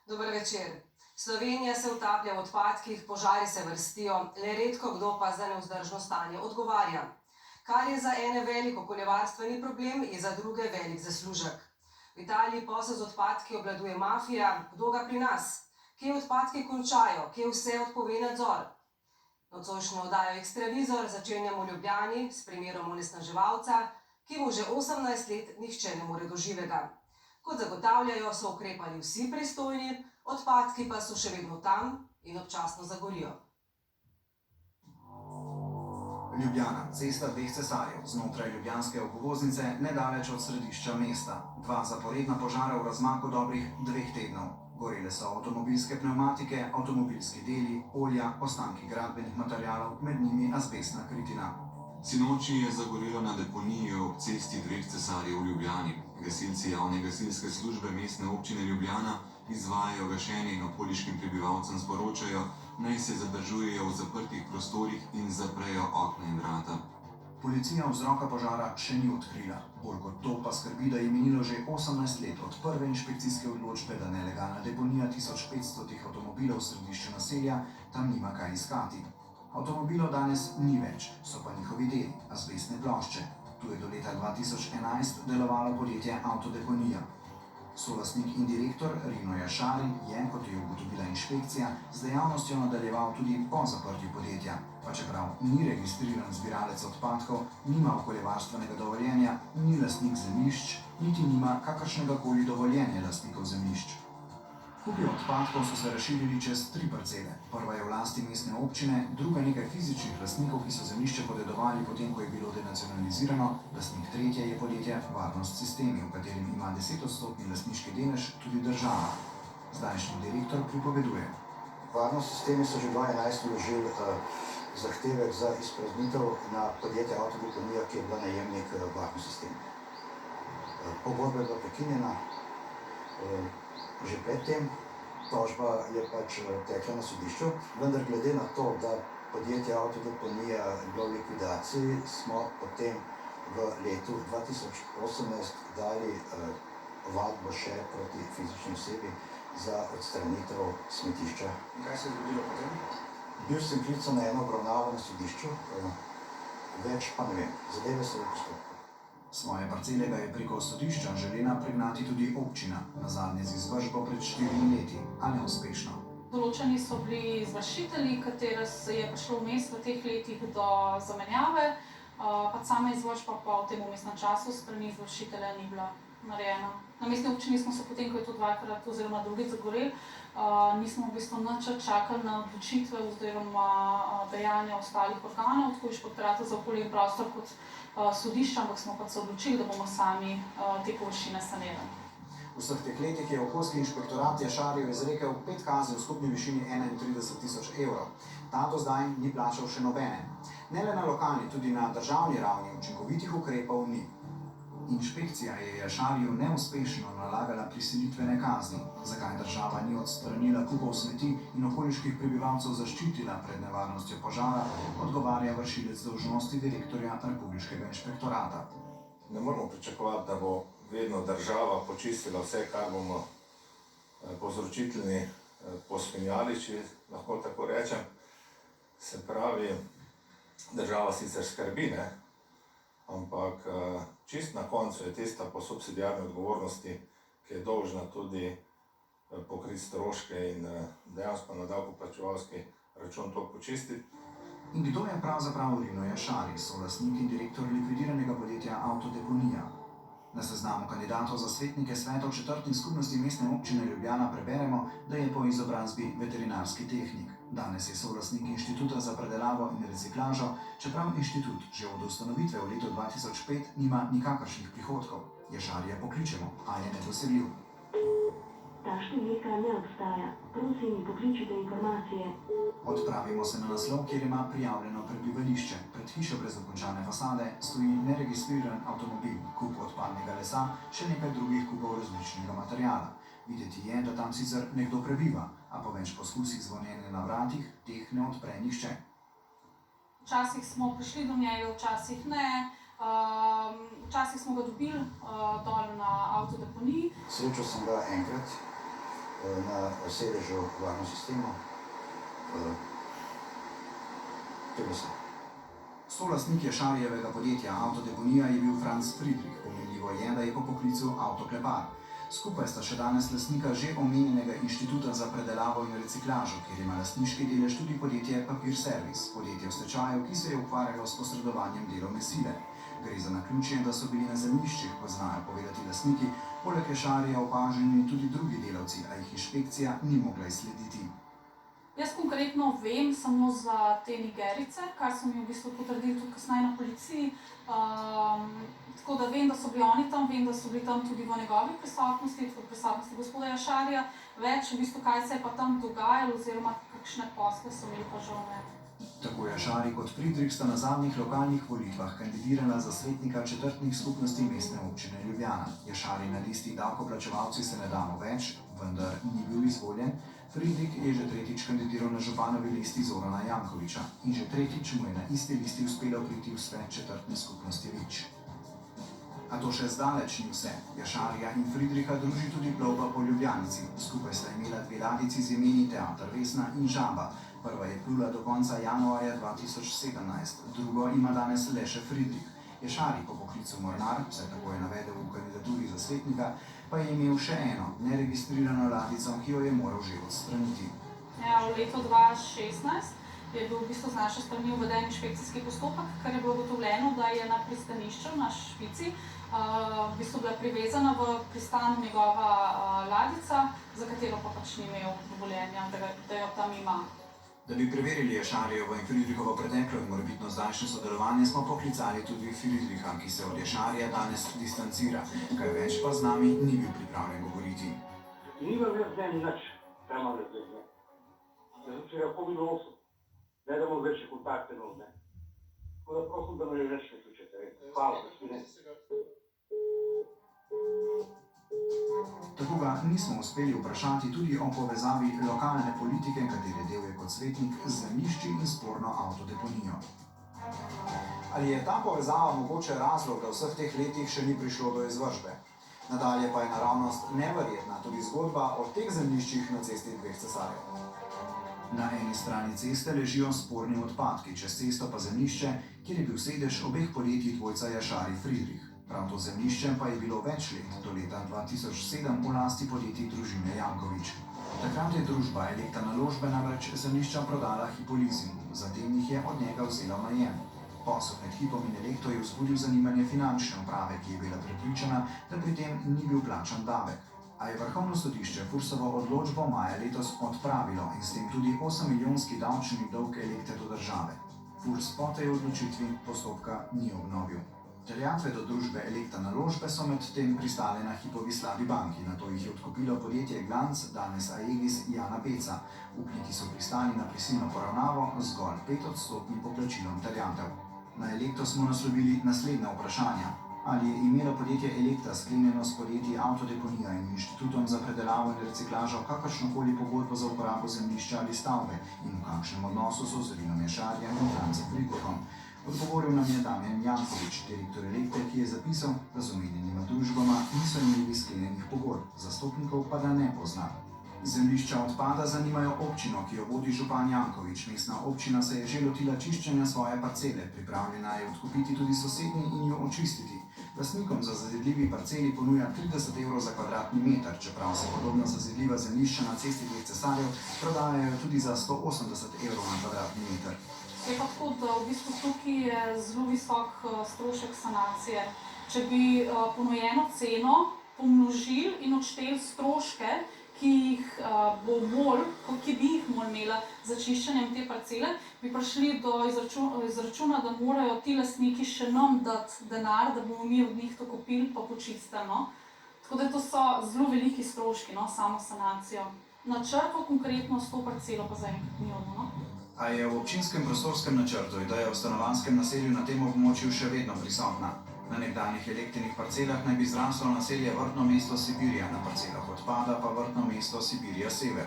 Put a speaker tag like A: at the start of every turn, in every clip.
A: Dober večer. Slovenija se utaplja v odpadkih, požari se vrstijo, le redko kdo pa za nevzdržno stanje odgovarja. Kar je za ene velik okoljevarstveni problem, je za druge velik zaslužek. V Italiji posel z odpadki obvladuje mafija, kdo ga pri nas? Kje odpadki končajo, kje vse odpove nadzor? Nocojšnjo oddajo Ekstravizor začenjamo v Ljubljani s primerom onesnaževalca, ki mu že 18 let nihče ne more do živega. Kot zagotavljajo, so ukrepali vsi pristojni, odpadki pa so še vedno tam in občasno zagorijo.
B: Ljubljana, cesta dveh cesarjev, znotraj ljubljanske obvoznice, nedaleč od središča mesta. Dva zaporedna požara v razmaku dobrih 2 tednov. Gorele so avtomobilske pnevmatike, avtomobilski deli, olja, ostanki gradbenih materialov, med njimi azbestna kritina.
C: Sinoči je zagorelo na deponiji ob cesti dveh cesarjev v Ljubljani. Gasilci javne gasilske službe mestne občine Ljubljana izvajajo gašenje in okoliškim prebivalcem sporočajo, naj se zadržujejo v zaprtih prostorih in zaprejo okna in vrata.
B: Policija vzroka požara še ni odkrila. Bolj kot to pa skrbi, da je minilo že 18 let od prve inšpekcijske odločbe, da nelegalna deponija 1500 avtomobilov v središču naselja tam nima kaj iskati. Avtomobilov danes ni več, so pa njihovi deli, azbestne plošče. Tu je do leta 2011 delovalo podjetje Avtodeponija. Solastnik in direktor Rino Jašari je, kot je ugotovila inšpekcija, z dejavnostjo nadaljeval tudi po zaprtju podjetja. Pa čeprav ni registriran zbiralec odpadkov, nima okoljevarstvenega dovoljenja, ni lastnik zemljišč, niti nima kakršnega koli dovoljenja lastnikov zemljišč. Kupi odpadkov so se razširili čez 3 parcele. Prva je v lasti mestne občine, druga nekaj fizičnih lastnikov, ki so zemljišče podedovali potem, ko je bilo denacionalizirano, lastnik tretje je podjetje Varnost Sistemi, v katerem ima 10% lastniški delež tudi država. Zdajšnji direktor pripoveduje.
D: Varnost Sistemi so že 2011 vložili zahtevek za izpraznitev na podjetje Avtodeponija, ki je bila najemnik Varnost Sistemi. Pogodba je bila prekinjena že predtem, tožba je pač tekla na sodišču, vendar glede na to, da podjetje Avtodeponija je bilo v likvidaciji, smo potem v letu 2018 dali ovadbo še proti fizični osebi za odstranitev smetišča.
B: Kaj se je zgodilo potem?
D: Bil sem klican na eno obravnavo na sodišču, več pa ne vem, zadeve so v postopku.
B: Svoje parcele ga je preko sodišča želela pregnati tudi občina, nazadnje z izvršbo pred 4 leti, a neuspešno.
E: Določeni so bili izvršitelji, katero se je prišlo vmes v teh letih do zamenjave, pa sama izvršba pa v tem vmesnem času strani izvršitelja ni bila narejena. Na mestni občini smo se potem, ko je to 2krat oziroma drugič zagoreli, nismo v bistvu nič čakali na odločitve oziroma dejanja ostalih organov, tako Inšpektorata za okolje in prostor kot sodišča, ampak smo pa se odločili, da bomo sami te površine sanirali.
B: V vseh teh letih je okoljski inšpektorat Jašarju izrekel 5 kazni v skupni višini 31.000 evrov. Ta do zdaj ni plačal še nobene. Ne le na lokalni, tudi na državni ravni učinkovitih ukrepov ni. Inšpekcija je Jašarju neuspešno nalagala prisilitvene kazni. Zakaj država ni odstranila kupov smeti in okoliških prebivalcev zaščitila pred nevarnostjo požara, odgovarja vršilec dolžnosti direktorja Republiškega inšpektorata.
F: Ne moramo pričakovati, da bo vedno država počistila vse, kar bomo povzročitelji posvinjali, če lahko tako rečem. Se pravi, država sicer skrbi, ne? Ampak čist na koncu je tista po subsidiarni odgovornosti, ki je dolžna tudi pokriti stroške in dejansko na davkoplačevalski račun to počistiti.
B: In kdo je pravzaprav Rino Jašari, solastnik in direktor likvidiranega podjetja Avtodeponija? Na seznamu kandidatov za svetnike svetov četrtnih skupnosti mestne občine Ljubljana preberemo, da je po izobrazbi veterinarski tehnik. Danes je solastnik Inštituta za predelavo in reciklažo, čeprav inštitut že od ustanovitve v letu 2005 nima nikakršnih prihodkov. Jašarja pokličemo, a je nedosegljiv.
G: Ta številka ne obstaja. Prosim, pokličite informacije.
B: Odpravimo se na naslov, kjer ima prijavljeno prebivališče. Pred hišo brez dokončane fasade stoji neregistriran avtomobil, kup odpadnega lesa, še nekaj drugih kupov različnega materiala. Videti je, da tam sicer nekdo prebiva, a po več poskusih zvonjenja na vratih teh ne odpre nihče.
E: Včasih smo prišli do njega, včasih ne. Včasih smo ga dobili dol na Avtodeponiji.
D: Srečal sem ga enkrat, na sedežu varno sistemu. To je vse.
B: Solastnik Jašarijevega podjetja Avtodeponija je bil Franz Friedrich, pomenljivo je, da je po poklicu avtoklepar. Skupaj sta še danes lastnika že omenjenega inštituta za predelavo in reciklažo, kjer ima lastniški delež tudi podjetje Papir Servis, podjetje v stečaju, ki se je ukvarjalo s posredovanjem delovne sile. Gre za naključje, da so bili na zemljiščih, kot znajo povedati lastniki, poleg Jašarija opaženi tudi drugi delavci, a jih inšpekcija ni mogla izslediti.
E: Jaz konkretno vem samo za te Nigerice, kar so mi v bistvu potrdili tudi kasneje na policiji. Tako da vem, da so bili oni tam, vem, da so bili tam tudi v njegovi prisotnosti, v prisotnosti gospoda Jašarija. Več v bistvu, kaj se je pa tam dogajalo oziroma kakšne posle so imeli pa žal ne.
B: Tako Jašari kot Friedrich sta na zadnjih lokalnih volitvah kandidirala za svetnika četrtnih skupnosti mestne občine Ljubljana. Jašari na listi davkoplačevalci se ne damo več, vendar ni bil izvoljen. Friedrich je že tretjič kandidiral na županovi listi Zorana Jankovića in že tretjič mu je na isti listi uspelo priti v svet četrtne skupnosti Vič. A to še zdaleč ni vse. Jašarija in Friedricha druži tudi plovba po Ljubljanici. Skupaj sta imela dve ladjici z imeni Teater Vesna in Žaba. Prva je plula do konca januarja 2017, drugo ima danes le še Friedrich. Jašari po poklicu mornar, vse tako je navedel v kandidaturi za svetnika, pa je imel še eno neregistrirano ladjico, ki jo je moral že odstraniti.
E: Ja, v letu 2016 je bil v bistvu z naše strani uveden inšpekcijski postopek, ker je bilo ugotovljeno, da je na pristanišču na Špici v bistvu bila privezana v pristanu njegova ladjica, za katero pa pač ni imel dovoljenja, da jo tam ima.
B: Da bi preverili Jašarijevo in Friedrichovo preteklo in morebitno zdajšnje sodelovanje, smo poklicali tudi Friedricha, ki se od Jašarija danes distancira, kaj več pa z nami ni bil pripravljen govoriti.
H: Nimam jaz z njim nič, kaj imam jaz z njim. Jaz sem se ga pomiloval, ne da imam večje kontakte od njega. Tako da prosim, da me več ne slučate. Hvala, gospodine.
B: Tako ga nismo uspeli vprašati tudi o povezavi lokalne politike, katere del je kot svetnik z zemljišči in sporno avtodeponijo. Ali je ta povezava mogoče razlog, da v vseh teh letih še ni prišlo do izvršbe? Nadalje pa je naravnost neverjetna tudi zgodba o teh zemljiščih na cesti dveh cesarjev. Na eni strani ceste ležijo sporni odpadki, čez cesto pa zemljišče, kjer je bil sedež obeh podjetij dvojca Jašari Friedrich. Prav to zemljišče pa je bilo več let, do leta 2007 v lasti podjetij družine Janković. Takrat je družba Elekta Naložbe namreč zemljišča prodala Hypo Leasingu, zatem jih je od njega vzela v najem. Posel med Hypom in Elektro je vzbudil zanimanje finančne uprave, ki je bila prepričana, da pri tem ni bil plačan davek. A je Vrhovno sodišče Fursovo odločbo maja letos odpravilo in s tem tudi 8-milijonski davčni dolg Elektre do države. Furs po tej odločitvi postopka ni obnovil. Terjatve do družbe Elekta Naložbe so medtem pristale na Hypovi slabi banki, nato jih je odkupilo podjetje Glanc, danes Aegis Jana Beca. Upniki so pristali na prisilno poravnavo zgolj 5% poplačilom terjatev. Na Elektro smo naslovili naslednja vprašanja. Ali je imelo podjetje Elektra sklenjeno s podjetji Avtodeponija in Inštitutom za predelavo in reciklažo kakršnokoli pogodbo za uporabo zemljišča ali stavbe in v kakšnem odnosu so z Rinom Jašarijem in Francem Friedrichom? Odgovoril nam je Damjan Janković, direktor Elektre, ki je zapisal, da z omenjenima družbama niso imeli sklenjenih pogodb, zastopnikov pa da ne pozna. Zemljišča odpada zanimajo občino, ki jo vodi župan Janković. Mestna občina se je že lotila čiščenja svoje parcele, pripravljena je odkupiti tudi sosednji in jo očistiti. Lastnikom za zazidljivi parceli ponuja 30 evrov za kvadratni meter, čeprav se podobno zazidljiva zemljišča na cesti dveh cesarjev prodajajo tudi za 180 evrov na kvadratni meter.
E: Je pa tako, da v bistvu tukaj je zelo visok strošek sanacije. Če bi ponujeno ceno pomnožili in odšteli stroške, ki bi jih imela za čiščenjem te parcele, bi prišli do izračuna, da morajo ti lastniki še nam dati denar, da bomo mi od njih to kupili pa počistili. No? Tako da to so zelo veliki stroški, no, samo sanacijo. Načrtov konkretno s to parcelo pa zaenkrat ni ono. No?
B: A je v občinskem prostorskem načrtu ideja o stanovanjskem naselju na tem območju še vedno prisotna? Na nekdanjih Elektrinih parcelah naj bi zraslo naselje Vrtno mesto Sibirija, na parcelah odpada pa Vrtno mesto Sibirija Sever.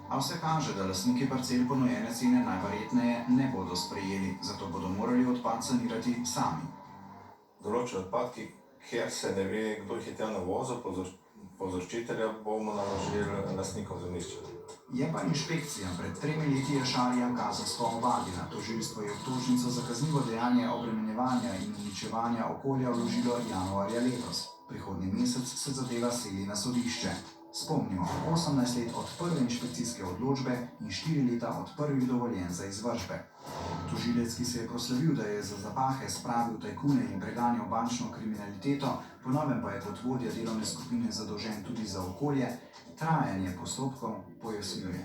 B: A vse kaže, da lastniki parcel ponujene cene najverjetneje ne bodo sprejeli, zato bodo morali odpad sanirati sami.
F: Določeni odpadki, kjer se ne ve, kdo jih je tja navozil, povzročitelja bomo naložili lastnikom zemljišča.
B: Je pa inšpekcija pred 3 leti Jašarja kazensko ovadila. Tožilstvo je obtožnico za kaznivo dejanje obremenjevanja in uničevanja okolja vložilo januarja letos. Prihodnji mesec se zadeva seli na sodišče. Spomnimo, 18 let od prve inšpekcijske odločbe in 4 leta od prvih dovoljenj za izvršbe. Tožilec, ki se je proslavil, da je za zapahe spravil tajkune in preganjal bančno kriminaliteto, po novem pa je kot vodja delovne skupine zadolžen tudi za okolje, trajanje postopkov pojasnjuje.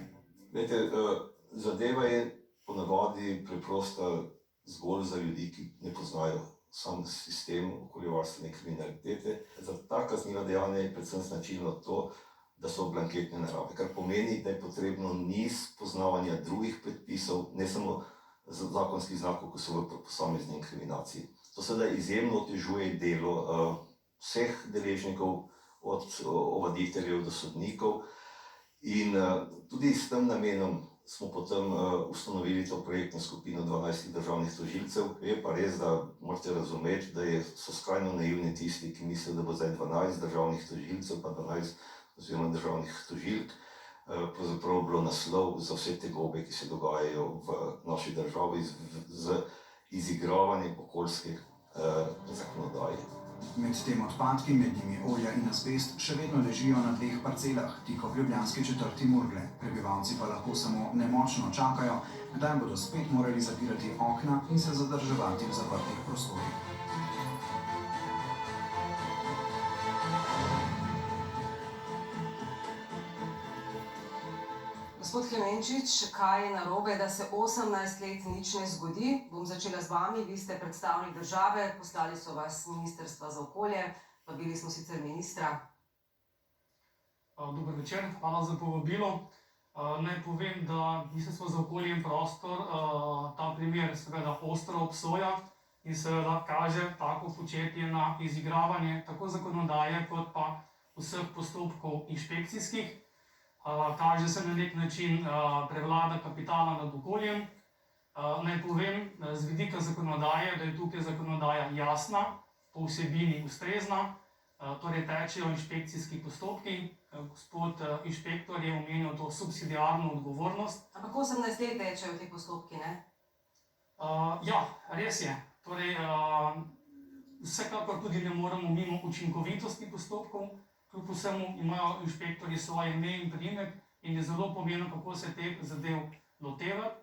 F: Zadeva je ponavadi preprosta zgolj za ljudi, ki ne poznajo sam sistem okoljevarstvene kriminalitete. Za ta kazniva dejanja je predvsem značilno to, da so blanketne narave, kar pomeni, da je potrebno niz poznavanja drugih predpisov, ne samo zakonskih znakov, ko so v posamezni inkriminaciji. To seveda izjemno otežuje delo vseh deležnikov, od ovaditeljev do sodnikov, in tudi s tem namenom smo potem ustanovili to projektno skupino 12 državnih tožilcev. Je pa res, da morate razumeti, da so skrajno naivni tisti, ki mislijo, da bo zdaj 12 državnih tožilcev pa 12 oziroma državnih tožilk pravzaprav bilo naslov za vse te gobe, ki se dogajajo v naši državi z izigravanjem okoljske zakonodaje.
B: Med tem odpadki, med njimi olja in azbest, še vedno ležijo na 2 parcelah, tik ob ljubljanski četrti Murgle. Prebivalci pa lahko samo nemočno čakajo, kdaj bodo spet morali zapirati okna in se zadrževati v zaprtih prostorih.
A: Gospod Klemenčič, kaj je narobe, da se 18 let nič ne zgodi? Bom začela z vami, vi ste predstavnik države, poslali so vas Ministrstva za okolje, vabili smo sicer ministra.
I: Dober večer, hvala za povabilo. Naj povem, da Ministrstvo za okolje in prostor ta primer seveda ostro obsoja in seveda kaže tako početje na izigravanje tako zakonodaje kot pa vseh postopkov inšpekcijskih. Kaže se na nek način prevlada kapitala nad okoljem. Naj povem z vidika zakonodaje, da je tukaj zakonodaja jasna, po vsebini ustrezna, torej tečejo inšpekcijski postopki. Gospod inšpektor je omenil to subsidiarno odgovornost.
A: Ampak 18 let tečejo ti postopki, ne?
I: Ja, res je. Torej, vsekakor tudi ne moremo mimo učinkovitosti postopkov. Kljub vsemu imajo inšpektorji svoje ime in priimek in je zelo pomembno, kako se teh zadev lotevati.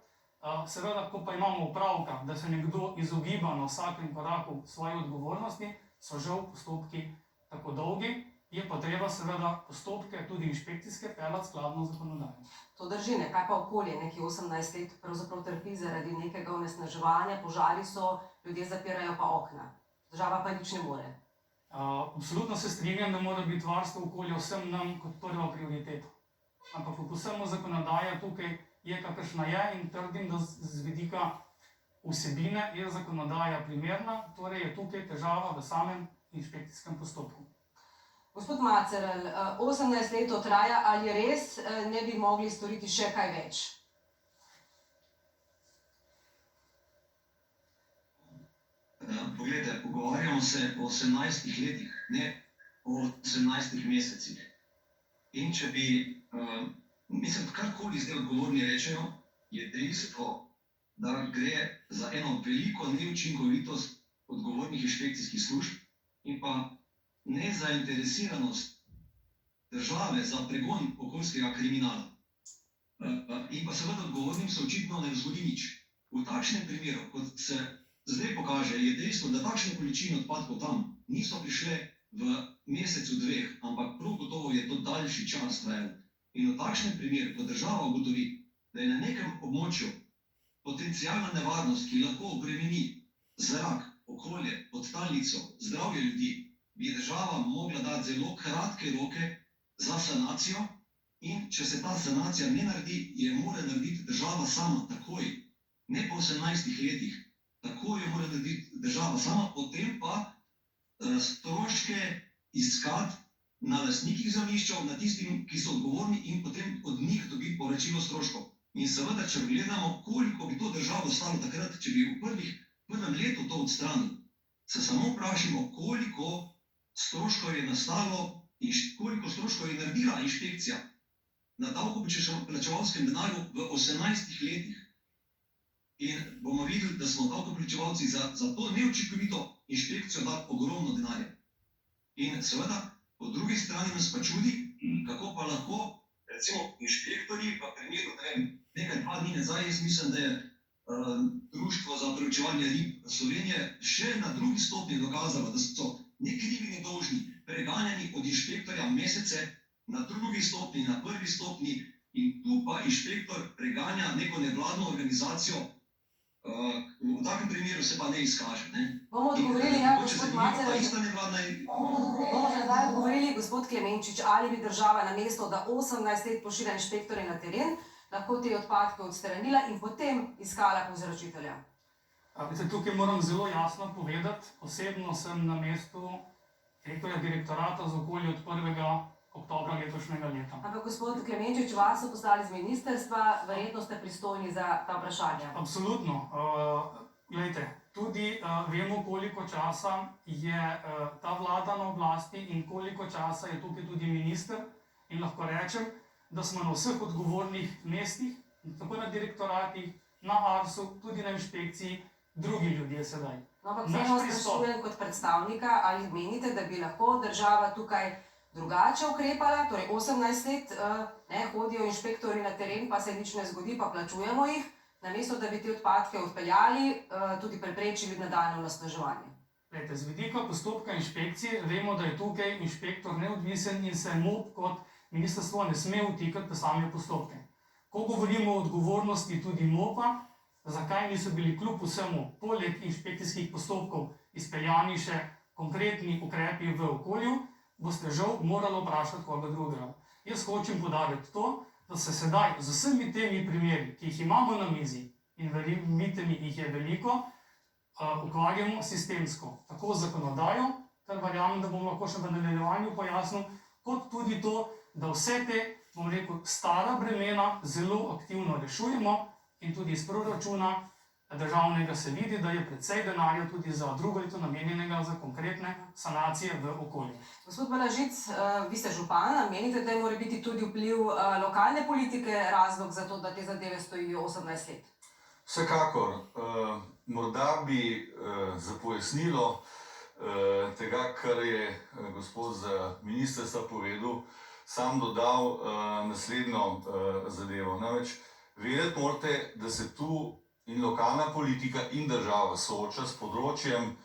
I: Seveda, ko pa imamo opravka, da se nekdo izogiba na vsakem koraku svoje odgovornosti, so žal postopki tako dolgi, je pa treba seveda postopke, tudi inšpekcijske, peljati skladno z zakonodajo.
A: To drži, ne? Kaj pa okolje, neki 18 let pravzaprav trpi zaradi nekega onesnaževanja, požari so, ljudje zapirajo pa okna. Država pa nič ne more.
I: Absolutno se strinjam, da mora biti varstvo okolja vsem nam kot prva prioriteta. Ampak po vsemu zakonodaja tukaj je kakršna je in trdim, da z vidika vsebine je zakonodaja primerna, torej je tukaj težava v samem inšpekcijskem postopku.
A: Gospod Macerl, 18 let to traja, ali res ne bi mogli storiti še kaj več?
J: Poglejte, pogovarjamo se o 18 letih, ne o 18 mesecih. In če bi, mislim, karkoli zdaj odgovorni rečejo, je dejstvo, da gre za eno veliko neučinkovitost odgovornih inšpekcijskih služb in pa nezainteresiranost države za pregon okoljskega kriminala. In pa seveda odgovornim se očitno ne zgodi nič. V takšnem primeru, kot se zdaj pokaže, je dejstvo, da takšne količine odpadkov tam niso prišle v mesecu, 2, ampak prav gotovo je to daljši čas trajalo. In v takšnem primeru, ko država ugotovi, da je na nekem območju potencialna nevarnost, ki lahko obremeni zrak, okolje, podtalnico, zdravje ljudi, bi država mogla dati zelo kratke roke za sanacijo in če se ta sanacija ne naredi, je mora narediti država sama takoj, ne po 18 letih. Tako jo mora narediti država sama, potem pa stroške iskati na lastnikih zemljišča, na tistim, ki so odgovorni in potem od njih dobiti povračilo stroškov. In seveda, če gledamo, koliko bi to državo stalo takrat, če bi v prvem letu to odstranili, se samo vprašamo, koliko stroškov je nastalo koliko stroškov je naredila inšpekcija na davkoplačevalskem denarju v 18 letih. In bomo videli, da smo davkoplačevalci za to neučinkovito inšpekcijo dali ogromno denarja. In seveda, po drugi strani nas pa čudi, kako pa lahko, recimo, inšpektorji, pa primeru, nekaj 2 dni nazaj, jaz mislim, da je Društvo za preučevanje rib Slovenije še na drugi stopnji dokazalo, da so nekrivi in dolžni preganjani od inšpektorja mesece, na drugi stopnji, na prvi stopnji, in tu pa inšpektor preganja neko nevladno organizacijo, v takem primeru se pa ne izkaže.
A: Bomo odgovorili, ja,
J: Če se
A: gospod
J: zanima,
A: Macer.
J: ta ista nevladna
A: Bomo še zdaj odgovorili, gospod Klemenčič, ali bi država namesto, da 18 let pošilja inšpektorje na teren, lahko te odpadke odstranila in potem iskala povzročitelja.
I: Tukaj moram zelo jasno povedati, osebno sem na mestu direktorja direktorata za okolje od 1. oktobra letošnjega leta.
A: Ampak gospod Klemenčič, vas so poslali z ministrstva, verjetno ste pristojni za ta vprašanja.
I: Absolutno. Glejte, tudi vemo, koliko časa je ta vlada na oblasti in koliko časa je tukaj tudi minister. In lahko rečem, da smo na vseh odgovornih mestih, tako na direktoratih, na ARS-u, tudi na inšpekciji, drugi ljudje sedaj.
A: No, ampak vseeno sprašujem kot predstavnika, ali menite, da bi lahko država tukaj drugače ukrepala, torej 18 let hodijo inšpektori na teren, pa se nič ne zgodi, pa plačujemo jih, namesto da bi te odpadke odpeljali, tudi preprečili nadaljnje onesnaževanje.
I: Glejte, z vidika postopka inšpekcije vemo, da je tukaj inšpektor neodvisen in se MOP kot ministrstvo ne sme vtikati v same postopke. Ko govorimo o odgovornosti tudi MOP-a, zakaj niso bili kljub vsemu, poleg inšpekcijskih postopkov, izpeljani še konkretni ukrepi v okolju, boste žal morali vprašati koga drugega. Jaz hočem poudariti to, da se sedaj z vsemi temi primeri, ki jih imamo na mizi, in verjemite mi, jih je veliko, ukvarjamo sistemsko. Tako zakonodajo, kar verjamem, da bom lahko še v nadaljevanju pojasnil, kot tudi to, da vse te, bom rekel, stara bremena zelo aktivno rešujemo in tudi iz proračuna državnega se vidi, da je precej denarja tudi za drugo leto namenjenega za konkretne sanacije v okolju.
A: Gospod Balažic, vi ste župan, menite, da mora biti tudi vpliv lokalne politike razlog za to, da te zadeve stojijo 18 let?
K: Vsekakor. Morda bi za pojasnilo tega, kar je gospod z ministrstva povedal, sam dodal naslednjo zadevo. Namreč, vedeti morate, da se tu in lokalna politika in država sooča s področjem,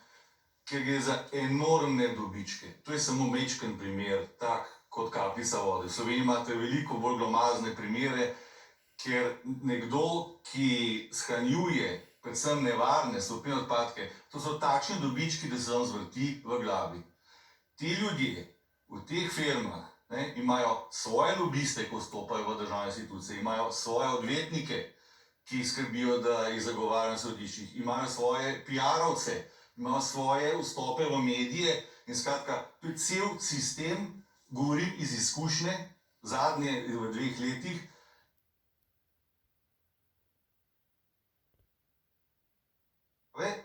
K: kjer gre za enormne dobičke. To je samo majčken primer, tak kot kapljica vode. V Sloveniji imate veliko bolj glomazne primere, kjer nekdo, ki shranjuje predvsem nevarne strupene odpadke, to so takšni dobički, da se vam zvrti v glavi. Ti ljudje v teh firmah imajo svoje lobiste, ko vstopajo v državne institucije, imajo svoje odvetnike, ki skrbijo, da jih zagovarjajo na sodiščih, imajo svoje PR-ovce, imajo svoje vstope v medije in skratka, to je cel sistem, govorim iz izkušnje, zadnje v 2 letih.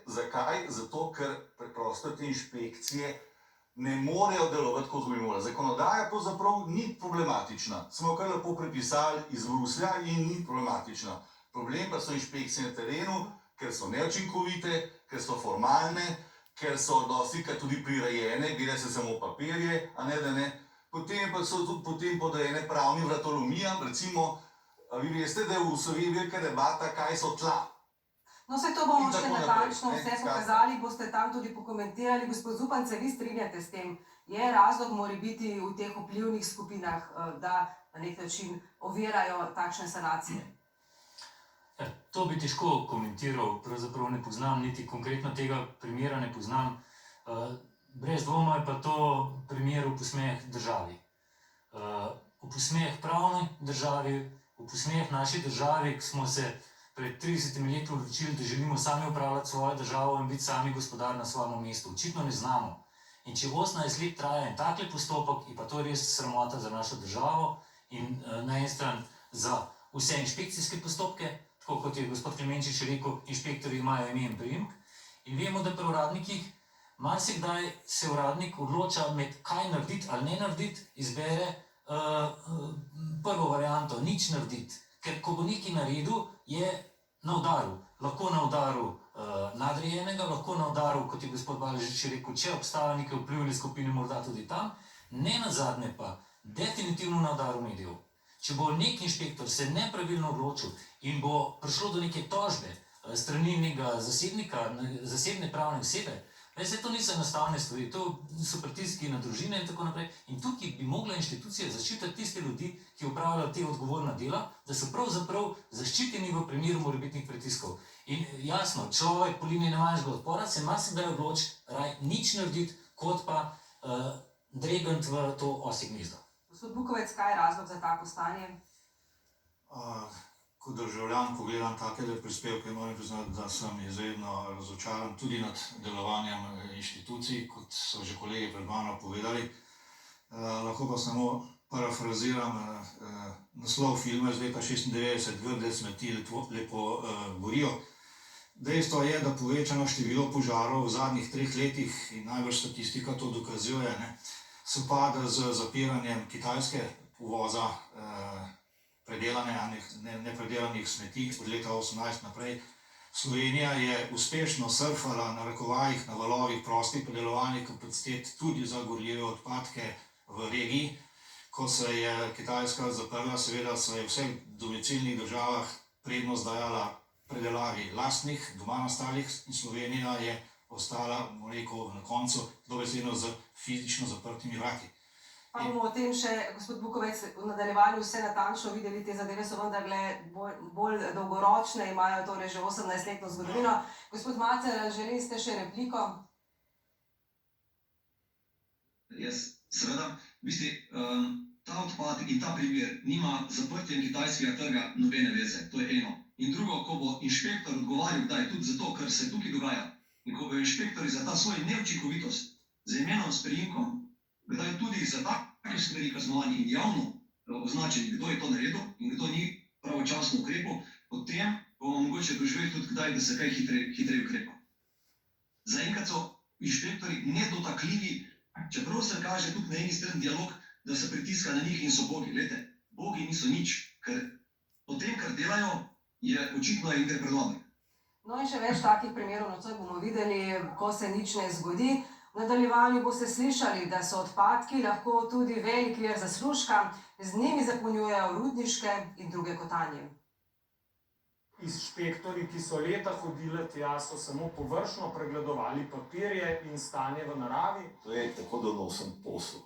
K: Zakaj? Zato, ker preprosto te inšpekcije ne morejo delovati, kot bi morali. Zakonodaja pravzaprav ni problematična. Smo jo kar lepo prepisali iz Bruslja in ni problematična. Problem pa so inšpekcije na terenu, ker so neučinkovite, ker so formalne, ker so dostikrat tudi prirejene, gleda se samo papirje, a ne da ne. Potem pa so tudi podrejene pravnim vratolomijam, recimo, vi veste, da je v Sloveniji velika debata, kaj so tla.
A: No, vse to bomo še natančno vse pokazali, boste tam tudi pokomentirali. Gospod Zupan, se vi strinjate s tem? Je razlog mora biti v teh vplivnih skupinah, da na nek način ovirajo takšne sanacije?
L: To bi težko komentiral, pravzaprav ne poznam, niti konkretno tega primera ne poznam. Brez dvoma je pa to primer v posmeh državi. V posmeh pravni državi, v posmeh naši državi, ki smo se pred 30 leti odločili, da želimo sami upravljati svojo državo in biti sami gospodar na svojem mestu. Očitno ne znamo. In če 18 let traja en takle postopek, je pa to res sramota za našo državo in na eni strani za vse inšpekcijske postopke, tako kot je gospod Klemenčič rekel, inšpektorji imajo ime in priimek. In vemo, da pri uradnikih marsikdaj se uradnik odloča med kaj narediti ali ne narediti, izbere prvo varianto, nič narediti. Ker ko bo nekaj naredil, je na udaru. Lahko na udaru nadrejenega, lahko na udaru, kot je gospod Baležič rekel, če obstaja neke vplivne skupine, morda tudi tam, ne nazadnje pa definitivno na udaru medijev. Če bo nek inšpektor se nepravilno odločil in bo prišlo do neke tožbe strani nekega zasebnika, zasebne pravne osebe, veste, to niso enostavne stvari, to so pritiski na družine in tako naprej. In tukaj bi mogla inštitucija zaščititi tiste ljudi, ki opravljajo te odgovorna dela, da so pravzaprav zaščiteni v primeru morebitnih pritiskov. In jasno, človek po liniji nemanjšega odpora se marsikdaj odloči raj nič narediti, kot pa dregant v to osje gnezdo.
A: Gospod Bukovec, kaj je razlog za tako stanje?
M: Kot državljan pogledam takele prispevke, moram priznati, da sem izredno razočaran tudi nad delovanjem inštitucij, kot so že kolegi pred mano povedali. Lahko pa samo parafraziram naslov filma iz leta 1996, Grde smeti lepo gorijo. Dejstvo je, da povečano število požarov v zadnjih 3 letih, in najbrž statistika to dokazuje, sovpada z zapiranjem Kitajske uvoza nepredelanih smeti od leta 2018 naprej. Slovenija je uspešno surfala na rokovajih, na valovih prostih predelovalnih kapacitet tudi za gorljive odpadke v regiji. Ko se je Kitajska zaprla, seveda se je v vseh domicilnih državah prednost dajala predelavi lastnih, doma nastalih, in Slovenija je ostala, rekel, na koncu dobesedno z fizično zaprtimi vrati.
A: Pa bomo o tem še, gospod Bukovec, v nadaljevanju vse natančno videli, te zadeve so vendarle bolj dolgoročne, imajo torej že 18-letno zgodovino. Gospod Macer, želeli ste še repliko?
J: Jaz, seveda, v bistvu, ta odpad in ta primer nima z zaprtjem kitajskega trga nobene veze, to je eno. In drugo, ko bo inšpektor odgovarjal, da je tudi zato, kar se tukaj dogaja, in ko bo inšpektori za ta svoj neučinkovitost z imenom, s priimkom, kdaj tudi za take stvari kaznovani in javno označeni, kdo je to naredil in kdo ni pravočasno ukrepal, potem bomo mogoče doživeli tudi kdaj, da se kaj hitreje ukrepa. Zaenkrat so inšpektori nedotakljivi, čeprav se kaže tudi na eni strani dialog, da se pritiska na njih in so bogi. Glejte, bogi niso nič, ker po tem, kar delajo, je očitno in gre predlomik.
A: No in še več takih primerov nocoj bomo videli, ko se nič ne zgodi. V nadaljevanju boste slišali, da so odpadki lahko tudi velik vir zaslužka, z njimi zapolnjujejo rudniške in druge kotanje.
N: Inšpektorji, ki so leta hodili tja, so samo površno pregledovali papirje in stanje v naravi.
F: To je tako donosen posel.